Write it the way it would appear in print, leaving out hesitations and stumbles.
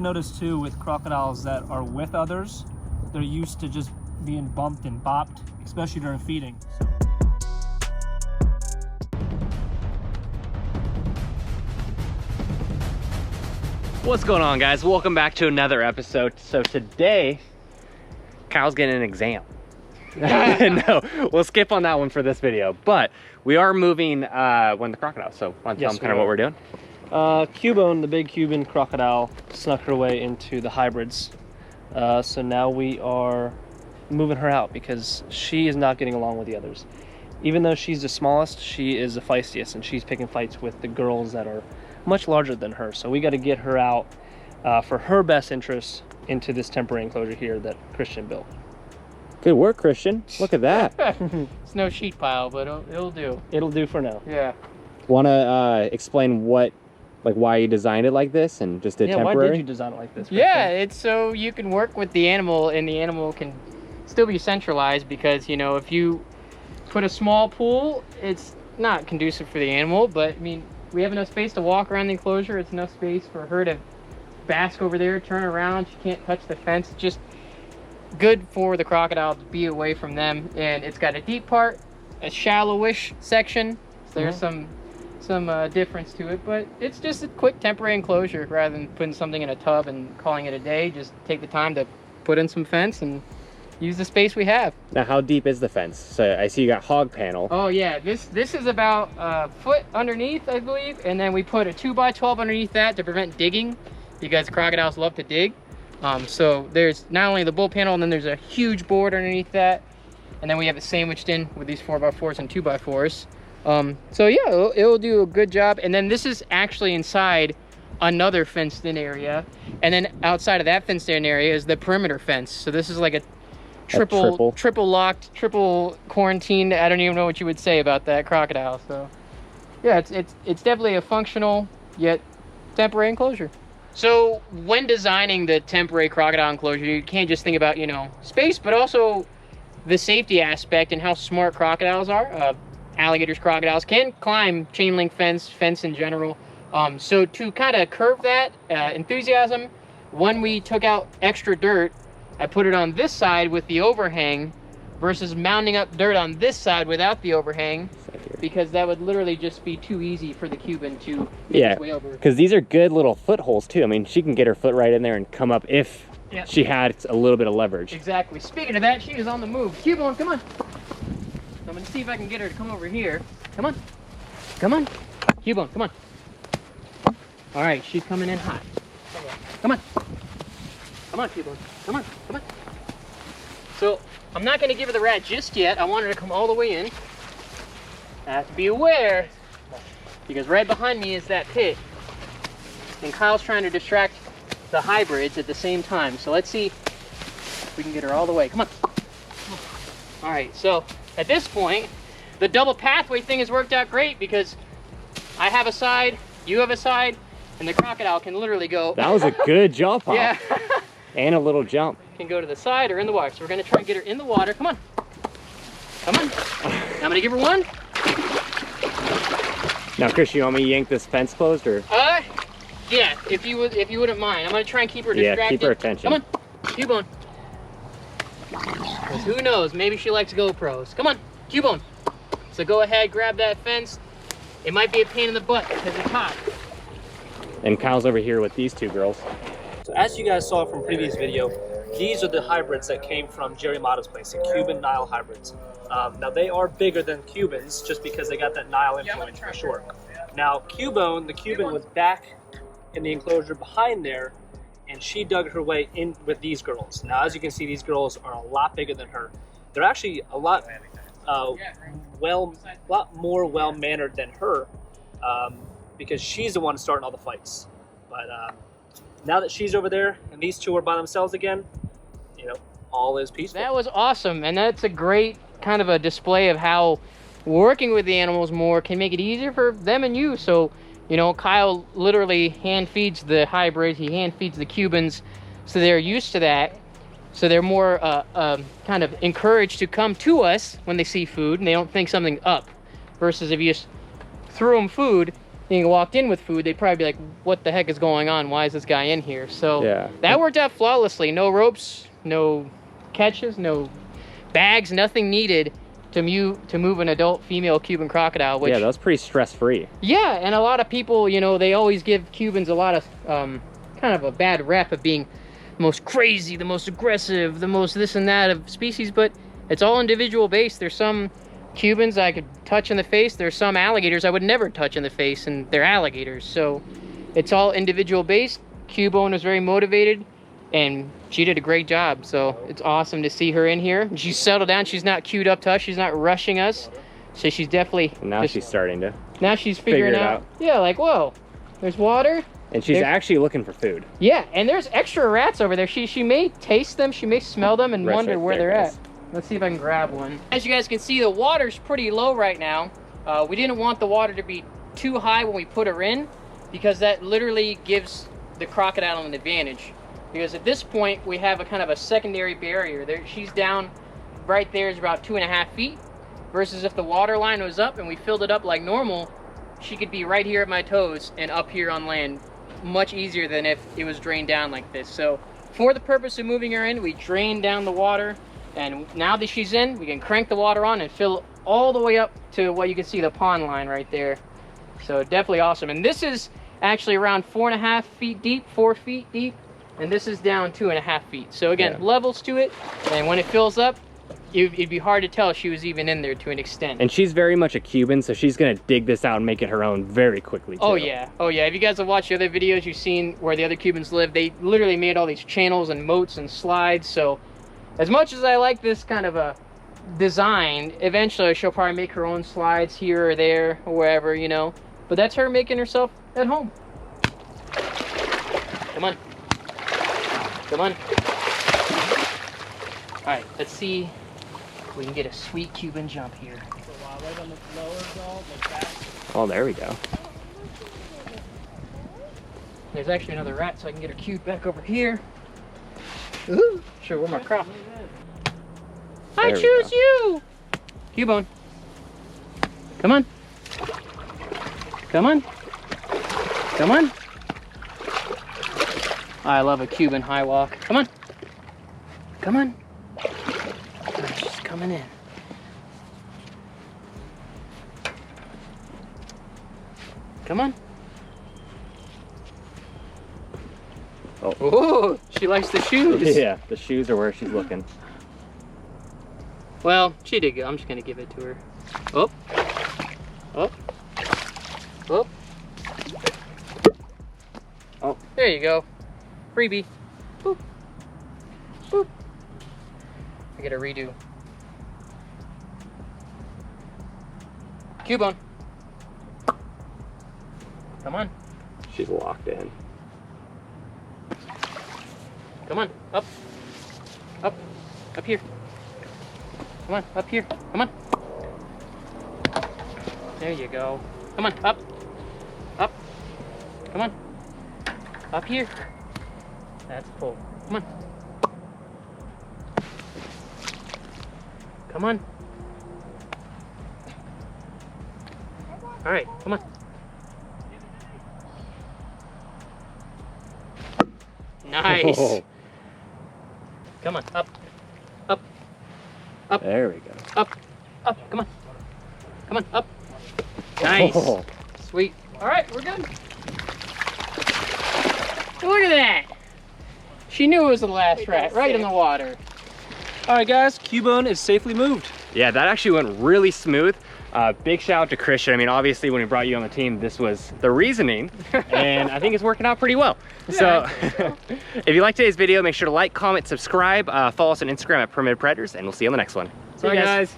Notice too with crocodiles that are with others, they're used to just being bumped and bopped, especially during feeding. What's going on, guys? Welcome back to another episode. So today, Kyle's getting an exam. No, we'll skip on that one for this video, but we are moving one of the crocodiles. So want to tell them kind of what we're doing? Cubone, the big Cuban crocodile, snuck her way into the hybrids. So now we are moving her out because she is not getting along with the others. Even though she's the smallest, she is the feistiest, and she's picking fights with the girls that are much larger than her. So we got to get her out for her best interests into this temporary enclosure here that Christian built. Good work, Christian. Look at that. It's no sheet pile, but it'll do. It'll do for now. Yeah. Want to explain why you designed it like this and just did temporary? Why did you design it like this? Yeah, it's so you can work with the animal and the animal can still be centralized, because, you know, if you put a small pool, it's not conducive for the animal, but I mean, we have enough space to walk around the enclosure. It's enough space for her to bask over there, turn around. She can't touch the fence. Just good for the crocodile to be away from them. And it's got a deep part, a shallowish section. So there's some difference to it, but it's just a quick temporary enclosure rather than putting something in a tub and calling it a day. Just take the time to put in some fence and use the space we have. Now, how deep is the fence? So I see you got hog panel. Oh yeah, this is about a foot underneath, I believe, and then we put a 2x12 underneath that to prevent digging, because crocodiles love to dig. So there's not only the bull panel, and then there's a huge board underneath that, and then we have it sandwiched in with these 4x4s and 2x4s. So yeah, it'll do a good job. And then this is actually inside another fenced in area, and then outside of that fenced in area is the perimeter fence. So this is like a triple locked, triple quarantined. I don't even know what you would say about that crocodile. So yeah, it's definitely a functional yet temporary enclosure. So when designing the temporary crocodile enclosure, you can't just think about, you know, space, but also the safety aspect and how smart crocodiles are. Alligators, crocodiles can climb chain link fence in general. So to kind of curb that enthusiasm, when we took out extra dirt, I put it on this side with the overhang versus mounding up dirt on this side without the overhang, because that would literally just be too easy for the Cuban to make its way over. Because these are good little footholds too. I mean, she can get her foot right in there and come up if she had a little bit of leverage. Exactly. Speaking of that, she is on the move. Cubone, come on. I'm going to see if I can get her to come over here. Come on. Come on. Cubone, come on. All right, she's coming in hot. Come on. Come on, Cubone. Come on. Come on. So, I'm not going to give her the rat just yet. I want her to come all the way in. I have to be aware, because right behind me is that pit. And Kyle's trying to distract the hybrids at the same time. So let's see if we can get her all the way. Come on. All right, so at this point, the double pathway thing has worked out great, because I have a side, you have a side, and the crocodile can literally go. That was a good jump off. Yeah. And a little jump. Can go to the side or in the water. So we're gonna try and get her in the water. Come on. Come on. I'm gonna give her one. Now, Chris, you want me to yank this fence closed, or? Yeah, if you wouldn't mind. I'm gonna try and keep her distracted. Yeah, keep her attention. Come on, Cubone. Because who knows, maybe she likes GoPros. Come on, Cubone. So go ahead, grab that fence. It might be a pain in the butt because it's hot. And Kyle's over here with these two girls. So as you guys saw from previous video, these are the hybrids that came from Jerry Mata's place, the Cuban Nile hybrids. Now they are bigger than Cubans just because they got that Nile influence for sure. Now Cubone, the Cuban, was back in the enclosure behind there, and she dug her way in with these girls. Now as you can see, these girls are a lot bigger than her. They're actually a lot more well-mannered than her, because she's the one starting all the fights. But now that she's over there and these two are by themselves again, you know, all is peaceful. That was awesome, and that's a great kind of a display of how working with the animals more can make it easier for them and you. So, you know, Kyle literally hand feeds the hybrids, he hand feeds the Cubans, so they're used to that. So they're more kind of encouraged to come to us when they see food and they don't think something up. Versus if you just threw them food, walked in with food, they'd probably be like, what the heck is going on? Why is this guy in here? So Yeah. that worked out flawlessly. No ropes, no catches, no bags, nothing needed to move an adult female Cuban crocodile. Which, Yeah, that was pretty stress-free. yeah, and a lot of people, you know, they always give Cubans a lot of kind of a bad rep of being the most crazy, the most aggressive, the most this and that of species, but it's all individual based. There's some Cubans I could touch in the face. There's some alligators I would never touch in the face, and they're alligators. So it's all individual based. Cubone was very motivated, and she did a great job. So it's awesome to see her in here. She's settled down. She's not queued up to us. She's not rushing us. So she's definitely Now she's starting to. now she's figuring figure it out. out. Yeah, like, whoa, there's water. And she's actually looking for food. Yeah, and there's extra rats over there. She may taste them. She may smell them and Rats wonder right where there, they're guys. at. Let's see if I can grab one. As you guys can see, the water's pretty low right now. We didn't want the water to be too high when we put her in, because that literally gives the crocodile an advantage. Because at this point, we have a kind of a secondary barrier. There, she's down right there is about 2.5 feet, versus if the water line was up and we filled it up like normal, she could be right here at my toes and up here on land, much easier than if it was drained down like this. So for the purpose of moving her in, we drained down the water, and now that she's in, we can crank the water on and fill all the way up to what you can see, the pond line right there. So definitely awesome. And this is actually around 4.5 feet deep, 4 feet deep, and this is down 2.5 feet. So again, Yeah. levels to it, and when it fills up, it'd be hard to tell she was even in there to an extent. And she's very much a Cuban, so she's gonna dig this out and make it her own very quickly too. Oh yeah, oh yeah. If you guys have watched the other videos, you've seen where the other Cubans live. They literally made all these channels and moats and slides. So as much as I like this kind of a design, eventually she'll probably make her own slides here or there or wherever, you know. But that's her making herself at home. Come on. Come on. All right, let's see if we can get a sweet Cuban jump here. Oh, there we go. There's actually another rat, so I can get her cued back over here. Ooh, sure, where my crop? I There we choose go. you! Cubone. Come on. Come on. Come on. I love a Cuban high walk. Come on. Come on. Oh, she's coming in. Come on. Oh. Ooh, she likes the shoes. Yeah, the shoes are where she's looking. Well, she did good. I'm just gonna give it to her. Oh. Oh. Oh. Oh. There you go. Freebie. Boop. Boop. I get a redo. Cubone. Come on. She's locked in. Come on. Up. Up. Up here. Come on. Up here. Come on. There you go. Come on. Up. Up. Come on. Up here. That's pull. Come on. Come on. All right. Come on. Nice. Oh, Come on. Up. Up. Up. there we go. Up. Up. Come on. Come on. Up. Nice. Oh. Sweet. All right, we're good. Look at that. She knew it was the last rat, right in the water. All right, guys, Cubone is safely moved. Yeah, that actually went really smooth. Big shout out to Christian. I mean, obviously when we brought you on the team, this was the reasoning, and I think it's working out pretty well. So if you liked today's video, make sure to like, comment, subscribe, follow us on Instagram at Primitive Predators, and we'll see you on the next one. Bye, guys.